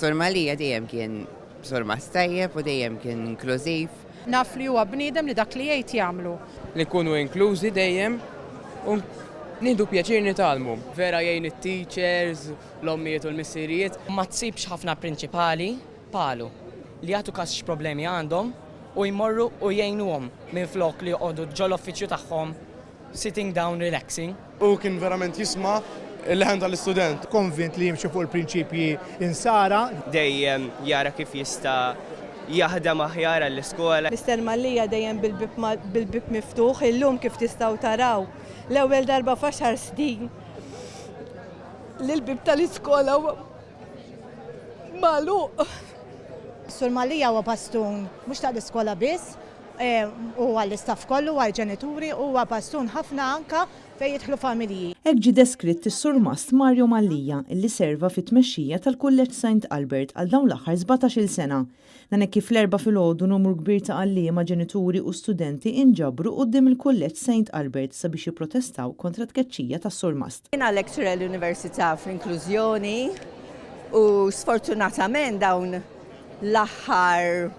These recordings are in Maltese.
Is-Sur Malija dejjem kien Surmas tajjeb u dejjem kien inklużiv. Naf li huwa bniedem li dak li jgħid jagħmlu. Li nkunu inklużi dejjem u nieħdu pjaċir nitalmu. Vera jgħin it-teachers, l-ommijiet u l-missirijiet. Ma tsibx ħafna prinċipali palu li jagħtu każ x'problemi għandhom u jmorru u jgħinuhom minflok li jqogħdu ġol uffiċċju tagħhom sitting down relaxing. U kien verament jisma' il-ħen tal-istudent. Konvint li jimxu fuq il-prinċipji insara. Dejjem jara kif jista' jaħdem aħjar għall-iskola. Mr. Malija dejjem bil-bib miftuħ, illum kif tistgħu taraw. L-ewwel darba f'għaxar snin l-bib tal-iskola magħluq. Sur Malija huwa pastun mhux tal-iskola biss, u għall-istaff kollu, għall-ġenituri, u huwa pastun ħafna anka fejn jidħlu familji. Hekk ġie deskritt is-Sur Mast Mario Malija illi serva fit-tmexxija tal-Kulleġġ St. Albert għal dawn l-aħħar 17-il sena. Dan hekk kif l-erba' filgħodu numru kbir ta' għalliema, ġenituri u studenti inġabru quddiem il-Kulleġġ St. Albert sabiex jipprotestaw kontra t-tkeċċija tas-Sur Mast. Jiena lecturer l-Università fl-Inklużjoni u sfortunatament dawn l-aħħar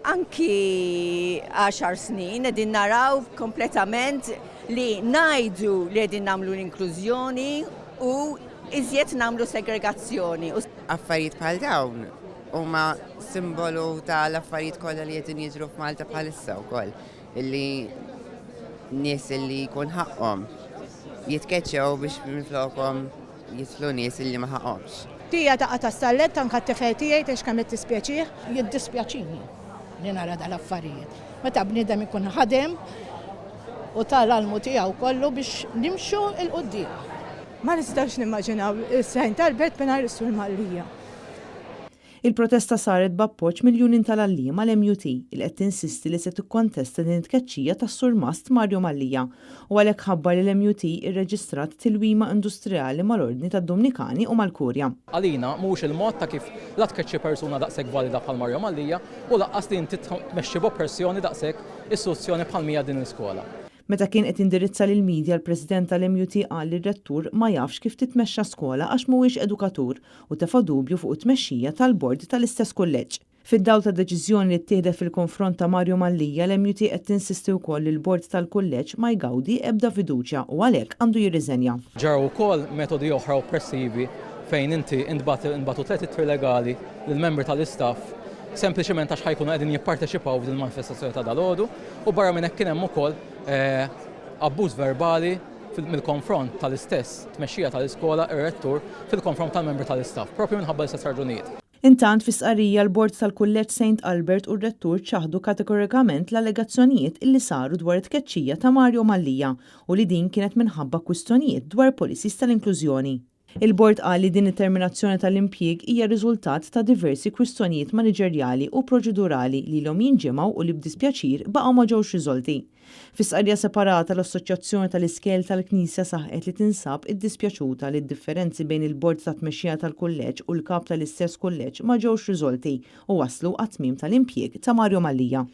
anki 10 snin qegħdin naraw kompletament li ngħidu li qegħdin nagħmlu l-inklużjoni u iżjed nagħmlu segregazzjoni. Affarijiet bħal dawn huma simbolu tal-affarijiet kollha li qegħdin jiġru f'Malta bħalissa wkoll, illi nies illi jkun ħaqhom jitkeċċew biex minflokhom jitlu nies illi ma ħaqhomx. Tija taqa' tas-sallet anke t-tifel tiegħi għax kemm tispjaċih. Jiddispjaċini li nara dal-affarijiet. Meta bniedem ikun ħadem u tal-almu tiegħu kollu biex nimxu il-qudiem. Ma nistax nimmaġinaw is-St. Albert mingħajr is-Sur Malija. Il-protesta saret b'appoġġ mill-Union tal-Għalliema l-MUT il qed tinsisti li se tikkontesta din it-tkeċċija tas-Sur Mast Mario Malija u għalhekk ħabbar li l-MUT irreġistrat tilwima industrijali mal-Ordni tad-Dominikani u mal-Kurja. Għalina mhux il-mod ta' kif la tkeċċi persuna daqshekk valida bħal Mario Malija u laqqas li inti tmexxi b'oppressjoni daqshekk istituzzjoni bħal mija din l-iskola. Meta kien qed indirizza lil media l-President tal-MUT qal li r-rettur ma jafx kif titmexxa skola għax mhuwiex edukatur u tefa' dubju fuq it-tmexxija tal-bord tal-istess kulleġġ. Fid-dawl ta' deċiżjoni li ttieħdet fil-konfront ta' Mario Malija, l-MUT qed tinsisti wkoll li l-bord tal-kulleġġ ma jgawdi ebda fiduċja u għalhekk għandu jirriżenja. Ġaraw ukoll metodi oħra oppressivi fejn inti inbatu tliet ittri legali lill-membri tal-istaff sempliċement għax ħajkunu qegħdin jipparteċipaw f'din manifestazzjoni ta' dalgħodu u barra minn hekk kien hemm ukoll abbuż verbali mill-konfront tal-istess tmexxija tal-iskola ir-rettur fil-konfront tal-membri tal-istaff, proprju minħabba l-istess raġunijiet. Intant fi sqarrija l-Bord tal-Kulleġġ St. Albert u r-rettur ċaħdu kategorikament l-allegazzjonijiet illi saru dwar it-tkeċċija ta' Mario Malija u li din kienet minħabba kwistjonijiet dwar policies tal-inklużjoni. Il-Bord qal li din it-terminazzjoni tal-impjieg hija riżultat ta' diversi kwistjonijiet maniġerjali u proċedurali li l-hom jinġemgħu u li b'dispjaċir baqgħu ma ġewx riżolti. Fis-qarrija separata l-Assoċjazzjoni tal-Iskel tal-Knisja saħqet li tinsab iddispjaċuta li d-differenzi bejn il-bord ta' tmexxija tal-kulleġġ u l-kap tal-istess kulleġġ ma ġewx riżolti u waslu għat-tmiem tal-impjieg ta' Mario Malija.